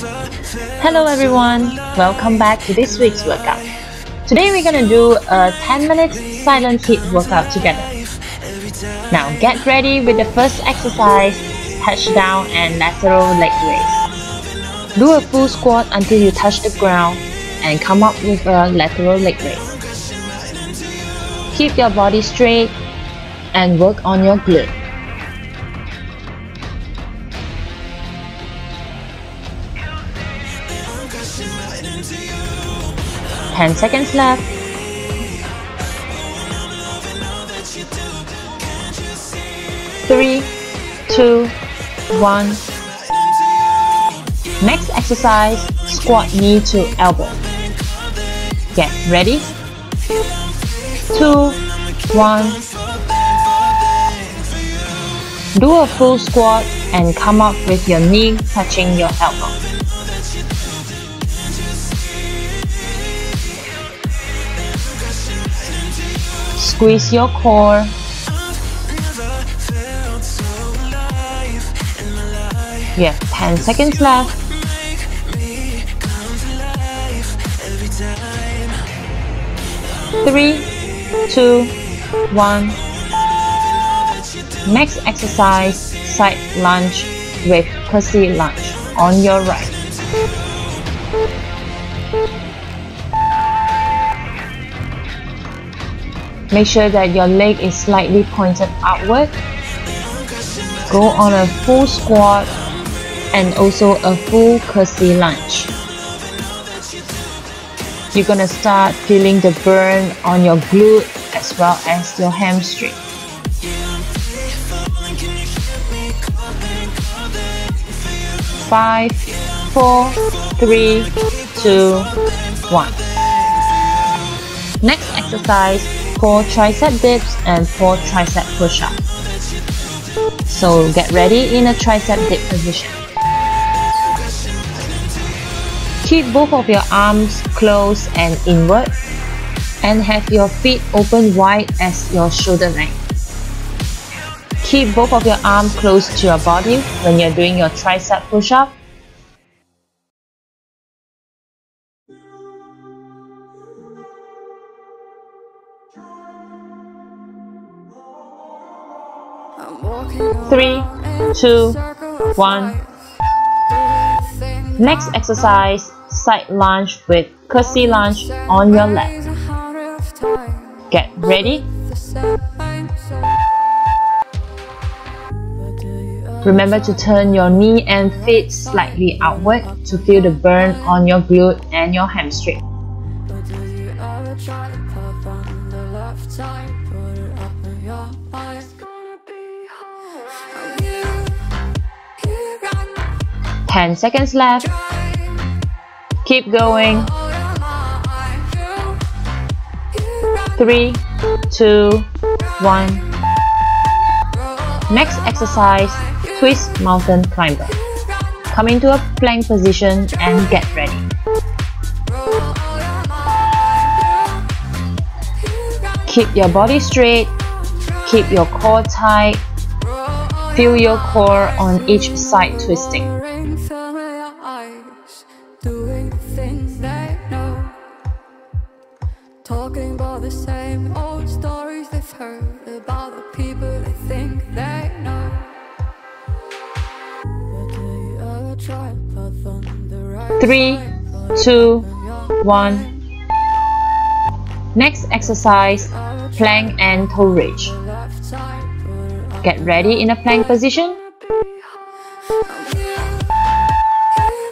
Hello everyone, welcome back to this week's workout. Today we're gonna do a 10-minute silent HIIT workout together. Now get ready with the first exercise, touchdown and lateral leg raise. Do a full squat until you touch the ground and come up with a lateral leg raise. Keep your body straight and work on your glute. Ten seconds left. 3, 2, 1. Next exercise, squat knee to elbow. Get ready. 2, 1. Do a full squat and come up with your knee touching your elbow. Squeeze your core. You have 10 seconds left. 3, 2, 1. Next exercise, side lunge with CURTSY lunge on your right. Make sure that your leg is slightly pointed outward. Go on a full squat and also a full CURTSY lunge. You're gonna start feeling the burn on your glute as well as your hamstring. Five, 4, 3, 2, 1. Next exercise, 4 tricep dips and 4 tricep push-ups. So get ready in a tricep dip position. Keep both of your arms close and inward and have your feet open wide as your shoulder length. Keep both of your arms close to your body when you're doing your tricep push-up. Three, 2, 1. Next exercise, side lunge with CURTSY lunge on your left. Get ready. Remember to turn your knee and feet slightly outward to feel the burn on your glute and your hamstring. Ten seconds left. Keep going. 3, 2, 1. Next exercise, twist mountain climber. Come into a plank position and get ready. Keep your body straight. Keep your core tight. Feel your core on each side twisting. Talking about the same old stories they've heard about the people they think they know. But do you ever try to path on the right 3, 2, 1. Next exercise, plank and toe reach. Get ready in a plank position.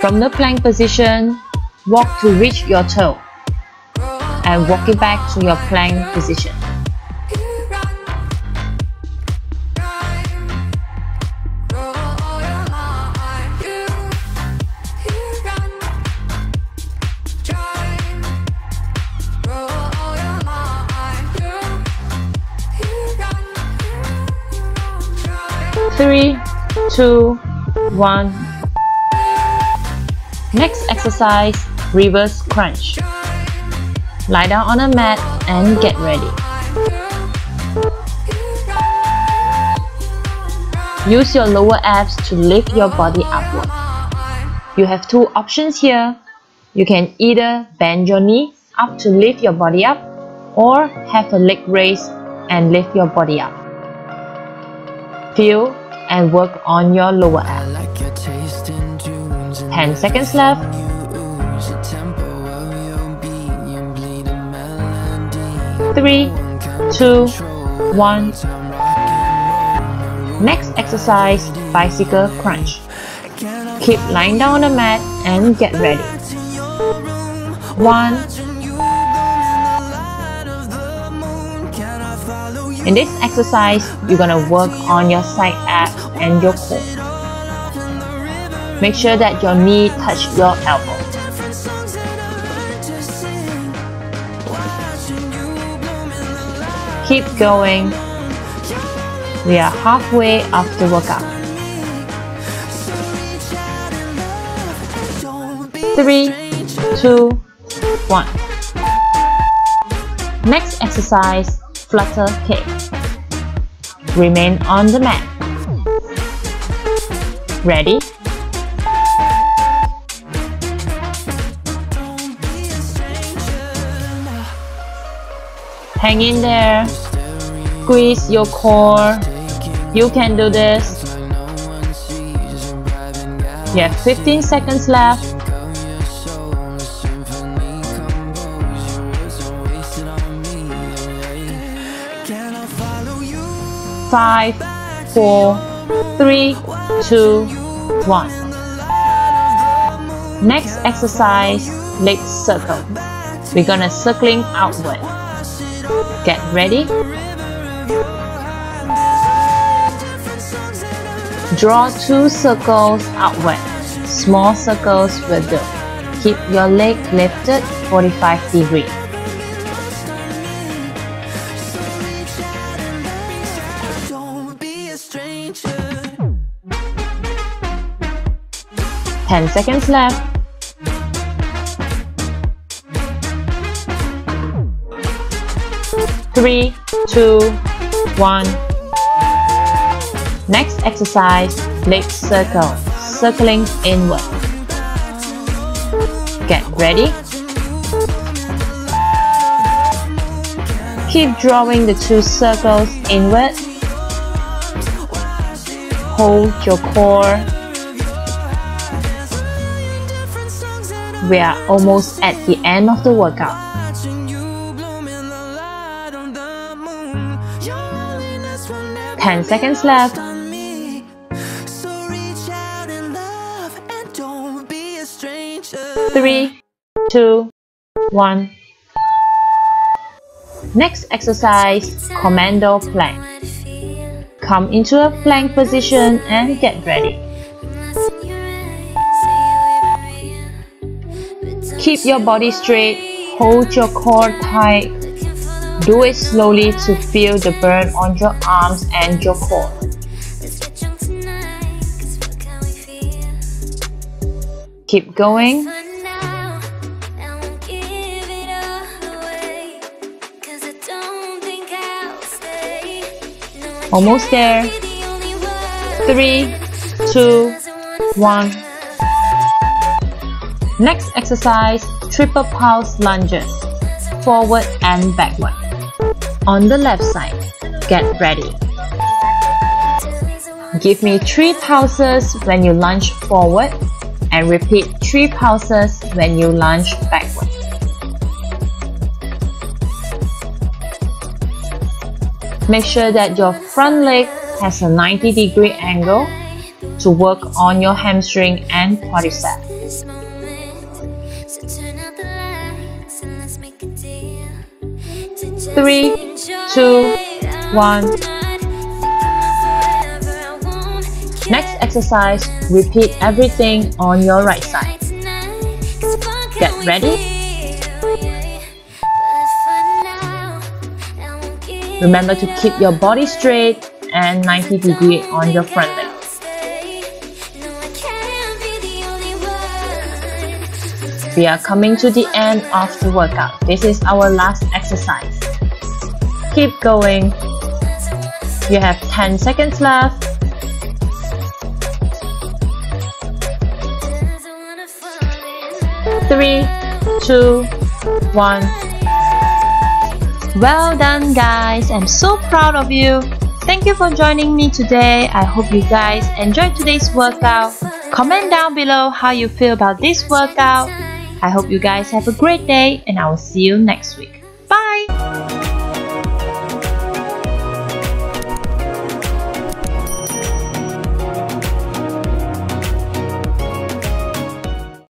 From the plank position, walk to reach your toe and walk it back to your plank position. Three, 2, 1. Next exercise, reverse crunch. Lie down on a mat and get ready. Use your lower abs to lift your body upward. You have two options here. You can either bend your knee up to lift your body up, or have a leg raise and lift your body up. Feel and work on your lower abs. 10 seconds left. 3, 2, 1. Next exercise, bicycle crunch. Keep lying down on the mat and get ready. 1. In this exercise, you're gonna work on your side abs and your core. Make sure that your knee touch your elbow. Keep going. We are halfway of the workout. 3, 2, 1. Next exercise, flutter kick. Remain on the mat. Ready? Hang in there. Squeeze your core. You can do this. You have 15 seconds left. 5, 4, 3, 2, 1. Next exercise, leg circle. We're gonna circling outward. Get ready. Draw 2 circles outward. Small circles will do. Keep your leg lifted 45 degrees. Ten seconds left. 3, 2, 1. Next exercise, leg circle, circling inward. Get ready. Keep drawing the 2 circles inward. Hold your core. We are almost at the end of the workout. Ten seconds left. 3, 2, 1. Next exercise, commando plank. Come into a plank position and get ready. Keep your body straight, hold your core tight. Do it slowly to feel the burn on your arms and your core. Keep going. Almost there. 3, 2, 1. Next exercise, triple pulse lunges, forward and backward. On the left side, get ready. Give me 3 pulses when you lunge forward and repeat 3 pulses when you lunge backward. Make sure that your front leg has a 90-degree angle to work on your hamstring and quadricep. 3, 2, 1. Next exercise, repeat everything on your right side. Get ready. Remember to keep your body straight and 90 degrees on your front leg. We are coming to the end of the workout. This is our last exercise. Keep going. You have 10 seconds left. 3, 2, 1. Well done guys, I'm so proud of you. Thank you for joining me today. I hope you guys enjoyed today's workout. Comment down below how you feel about this workout. I hope you guys have a great day and I will see you next week. Bye!